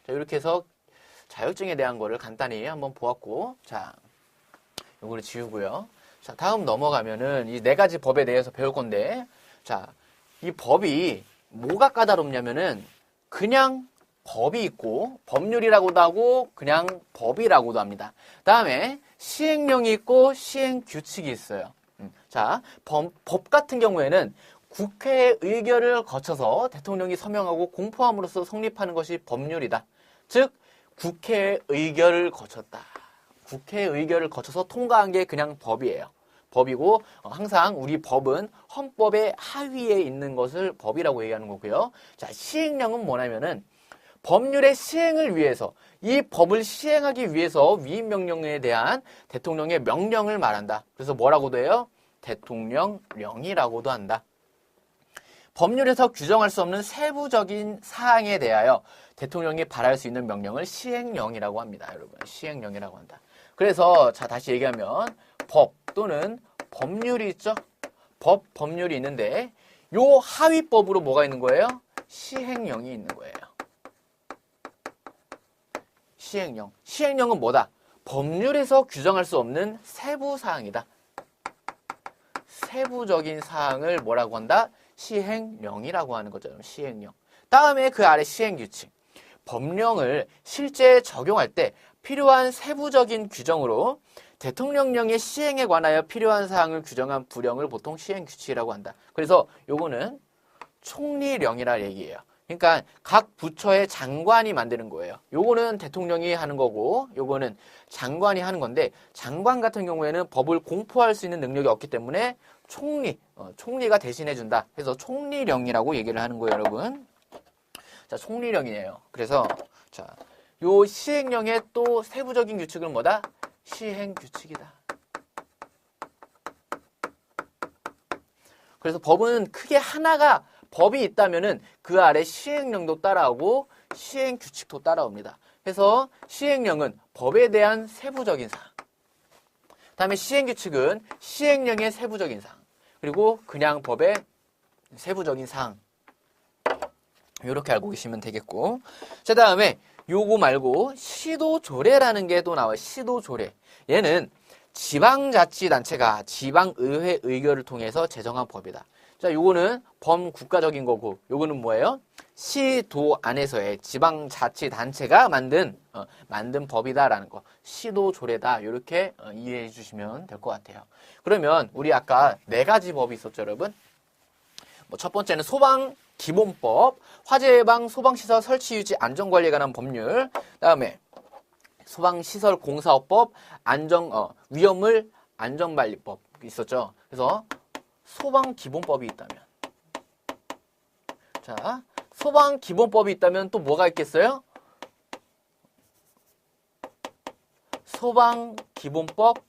자, 이렇게 해서 자격증에 대한 거를 간단히 한번 보았고, 자, 요거를 지우고요. 자, 다음 넘어가면은 이 네 가지 법에 대해서 배울 건데, 자, 이 법이 뭐가 까다롭냐면은 그냥 법이 있고 법률이라고도 하고 그냥 법이라고도 합니다. 다음에 시행령이 있고 시행규칙이 있어요. 자, 법 같은 경우에는 국회의 의결을 거쳐서 대통령이 서명하고 공포함으로써 성립하는 것이 법률이다. 즉, 국회의 의결을 거쳤다. 국회의 의결을 거쳐서 통과한 게 그냥 법이에요. 법이고 항상 우리 법은 헌법의 하위에 있는 것을 법이라고 얘기하는 거고요. 자, 시행령은 뭐냐면은 법률의 시행을 위해서 이 법을 시행하기 위해서 위임명령에 대한 대통령의 명령을 말한다. 그래서 뭐라고도 해요? 대통령령이라고도 한다. 법률에서 규정할 수 없는 세부적인 사항에 대하여 대통령이 발할 수 있는 명령을 시행령이라고 합니다. 여러분, 시행령이라고 한다. 그래서 자, 다시 얘기하면 법 또는 법률이 있죠? 법률이 있는데 요 하위법으로 뭐가 있는 거예요? 시행령이 있는 거예요. 시행령. 시행령은 뭐다? 법률에서 규정할 수 없는 세부 사항이다. 세부적인 사항을 뭐라고 한다? 시행령이라고 하는 거죠. 시행령. 다음에 그 아래 시행규칙. 법령을 실제 적용할 때 필요한 세부적인 규정으로 대통령령의 시행에 관하여 필요한 사항을 규정한 부령을 보통 시행규칙이라고 한다. 그래서 요거는 총리령이라 얘기예요. 그러니까 각 부처의 장관이 만드는 거예요. 요거는 대통령이 하는 거고 요거는 장관이 하는 건데 장관 같은 경우에는 법을 공포할 수 있는 능력이 없기 때문에 총리가 대신해 준다. 그래서 총리령이라고 얘기를 하는 거예요, 여러분. 자, 총리령이에요. 그래서 자, 요 시행령의 또 세부적인 규칙은 뭐다? 시행규칙이다. 그래서 법은 크게 하나가 법이 있다면은 그 아래 시행령도 따라오고 시행규칙도 따라옵니다. 그래서 시행령은 법에 대한 세부적인 사항. 다음에 시행규칙은 시행령의 세부적인 사항. 그리고 그냥 법의 세부적인 사항. 이렇게 알고 계시면 되겠고. 자, 다음에 요거 말고 시도조례라는 게 또 나와요. 시도조례. 얘는 지방자치단체가 지방의회 의결을 통해서 제정한 법이다. 자, 요거는 범국가적인 거고, 요거는 뭐예요? 시도 안에서의 지방자치단체가 만든 법이다라는 거. 시도조례다. 이렇게 이해해 주시면 될 것 같아요. 그러면 우리 아까 네 가지 법이 있었죠, 여러분? 첫 번째는 소방기본법, 화재예방, 소방시설 설치 유지 안전관리에 관한 법률. 다음에 소방시설 공사업법, 위험물 안전관리법 있었죠. 그래서 소방기본법이 있다면, 자, 소방기본법이 있다면 또 뭐가 있겠어요? 소방기본법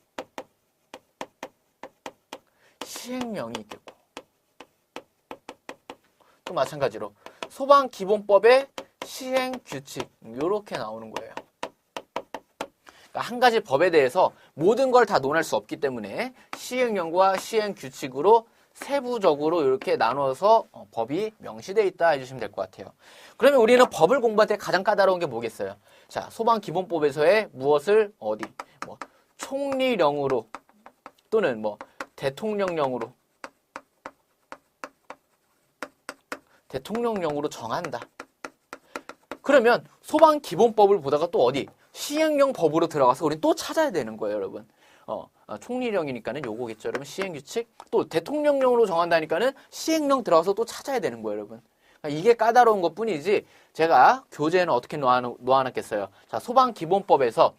시행령이 있겠고, 또 마찬가지로 소방기본법의 시행규칙, 이렇게 나오는 거예요. 그러니까 한 가지 법에 대해서 모든 걸 다 논할 수 없기 때문에 시행령과 시행규칙으로 세부적으로 이렇게 나눠서 법이 명시되어 있다 해주시면 될 것 같아요. 그러면 우리는 법을 공부할 때 가장 까다로운 게 뭐겠어요? 자, 소방기본법에서의 무엇을 총리령으로 또는 대통령령으로 정한다. 그러면 소방기본법을 보다가 또 어디? 시행령 법으로 들어가서 우리 또 찾아야 되는 거예요, 여러분. 총리령이니까는 요거겠죠, 여러분. 시행규칙. 또 대통령령으로 정한다니까는 시행령 들어가서 또 찾아야 되는 거예요, 여러분. 그러니까 이게 까다로운 것 뿐이지, 제가 교재에는 어떻게 놓아놨겠어요. 자, 소방기본법에서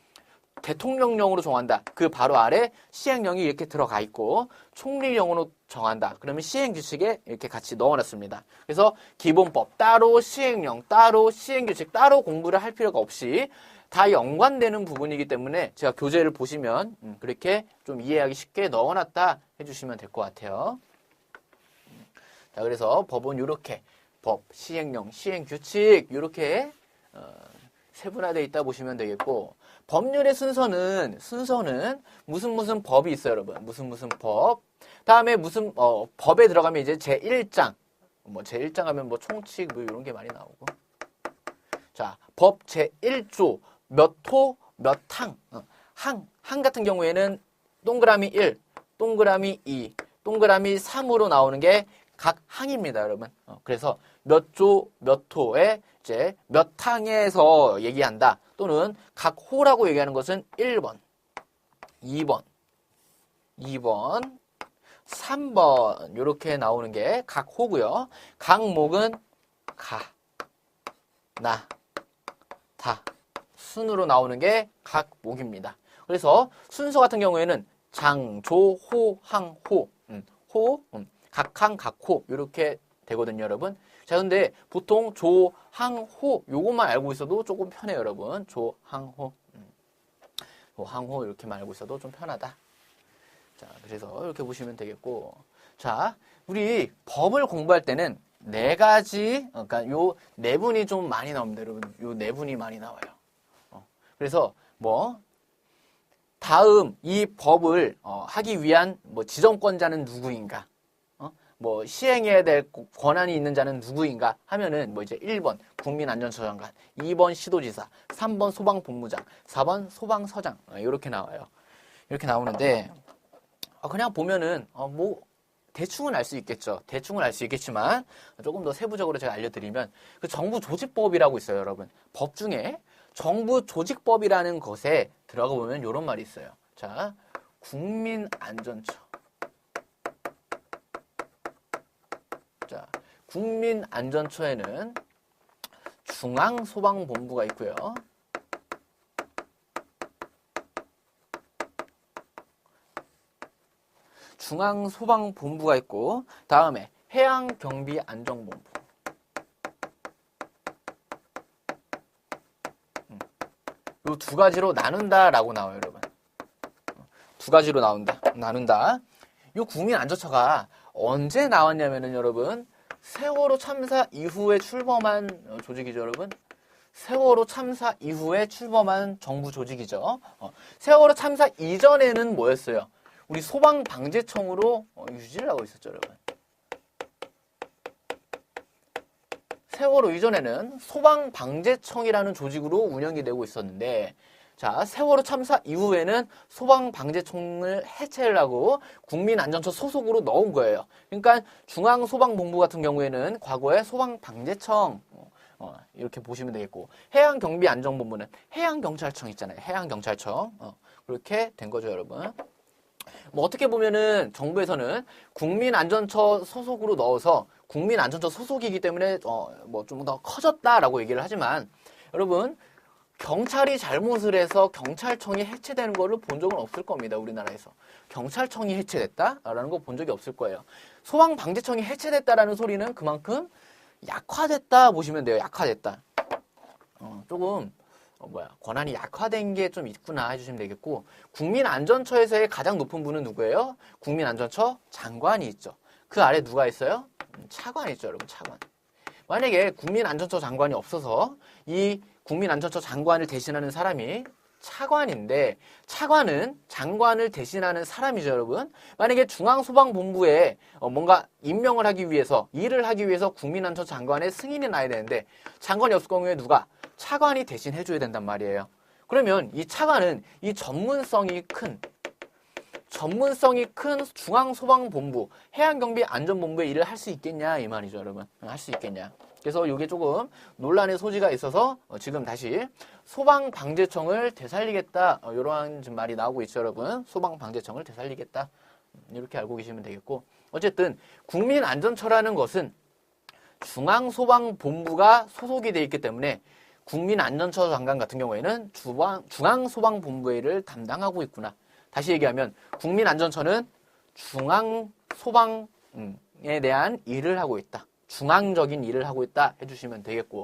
대통령령으로 정한다. 그 바로 아래 시행령이 이렇게 들어가 있고, 총리령으로 정한다. 그러면 시행규칙에 이렇게 같이 넣어놨습니다. 그래서 기본법 따로, 시행령 따로, 시행규칙 따로 공부를 할 필요가 없이 다 연관되는 부분이기 때문에 제가 교재를 보시면 그렇게 좀 이해하기 쉽게 넣어놨다 해주시면 될 것 같아요. 자, 그래서 법은 이렇게 법, 시행령, 시행규칙 이렇게 세분화되어 있다 보시면 되겠고, 법률의 순서는 무슨 법이 있어요, 여러분. 무슨 법. 다음에 법에 들어가면 이제 제1장. 제1장 하면 총칙 이런 게 많이 나오고. 자, 법 제1조 몇 호, 몇 항. 항 같은 경우에는 동그라미 1, 동그라미 2, 동그라미 3으로 나오는 게 각 항입니다, 여러분. 그래서 몇 조, 몇 호에 이제 몇 항에서 얘기한다. 또는 각 호라고 얘기하는 것은 1번, 2번, 3번 이렇게 나오는 게 각 호고요. 각목은 가, 나, 다 순으로 나오는 게 각목입니다. 그래서 순서 같은 경우에는 장, 조, 호, 항, 호, 각항, 각호 이렇게 되거든요, 여러분. 자, 근데 보통 조, 항, 호 요것만 알고 있어도 조금 편해요, 여러분. 조, 항, 호, 이렇게만 알고 있어도 좀 편하다. 자, 그래서 이렇게 보시면 되겠고, 자, 우리 법을 공부할 때는 네 가지, 그러니까 요 내분이 좀 많이 나옵니다, 여러분. 요 내분이 많이 나와요. 그래서 다음 이 법을 하기 위한 지정권자는 누구인가? 시행해야 될 권한이 있는 자는 누구인가 하면은 이제 1번 국민안전처장관, 2번 시도지사, 3번 소방본부장, 4번 소방서장 이렇게 나와요. 이렇게 나오는데 그냥 보면은 대충은 알 수 있겠죠. 대충은 알 수 있겠지만 조금 더 세부적으로 제가 알려드리면 그 정부조직법이라고 있어요, 여러분. 법 중에 정부조직법이라는 것에 들어가 보면 이런 말이 있어요. 자, 국민안전처. 자, 국민안전처에는 중앙소방본부가 있고요. 중앙소방본부가 있고, 다음에 해양경비안전본부. 이 두 가지로 나눈다라고 나와요, 여러분. 두 가지로 나눈다. 이 국민안전처가 언제 나왔냐면은 여러분, 세월호 참사 이후에 출범한 조직이죠, 여러분. 세월호 참사 이후에 출범한 정부 조직이죠. 세월호 참사 이전에는 뭐였어요? 우리 소방방재청으로 유지를 하고 있었죠, 여러분. 세월호 이전에는 소방방재청이라는 조직으로 운영이 되고 있었는데, 자, 세월호 참사 이후에는 소방방재청을 해체를 하고 국민안전처 소속으로 넣은 거예요. 그러니까 중앙소방본부 같은 경우에는 과거에 소방방재청 이렇게 보시면 되겠고, 해양경비안전본부는 해양경찰청 있잖아요. 해양경찰청 그렇게 된 거죠, 여러분. 어떻게 보면은 정부에서는 국민안전처 소속으로 넣어서 국민안전처 소속이기 때문에 좀 더 커졌다라고 얘기를 하지만, 여러분, 경찰이 잘못을 해서 경찰청이 해체되는 거를 본 적은 없을 겁니다, 우리나라에서. 경찰청이 해체됐다라는 거 본 적이 없을 거예요. 소방방재청이 해체됐다라는 소리는 그만큼 약화됐다 보시면 돼요. 약화됐다. 조금 권한이 약화된 게 좀 있구나 해주시면 되겠고, 국민안전처에서의 가장 높은 분은 누구예요? 국민안전처 장관이 있죠. 그 아래 누가 있어요? 차관이 있죠, 여러분. 차관. 만약에 국민안전처 장관이 없어서 이 국민안전처 장관을 대신하는 사람이 차관인데, 차관은 장관을 대신하는 사람이죠, 여러분. 만약에 중앙소방본부에 뭔가 임명을 하기 위해서, 일을 하기 위해서 국민안전처 장관의 승인이 나야 되는데, 장관이 없을 경우에 누가? 차관이 대신 해줘야 된단 말이에요. 그러면 이 차관은 이 전문성이 큰 중앙소방본부, 해양경비안전본부의 일을 할 수 있겠냐 이 말이죠, 여러분. 할 수 있겠냐. 그래서 이게 조금 논란의 소지가 있어서 지금 다시 소방방재청을 되살리겠다, 이러한 말이 나오고 있죠, 여러분. 소방방재청을 되살리겠다, 이렇게 알고 계시면 되겠고, 어쨌든 국민안전처라는 것은 중앙소방본부가 소속이 돼 있기 때문에 국민안전처 장관 같은 경우에는 중앙소방본부의 일을 담당하고 있구나. 다시 얘기하면 국민안전처는 중앙소방에 대한 일을 하고 있다. 중앙적인 일을 하고 있다 해주시면 되겠고,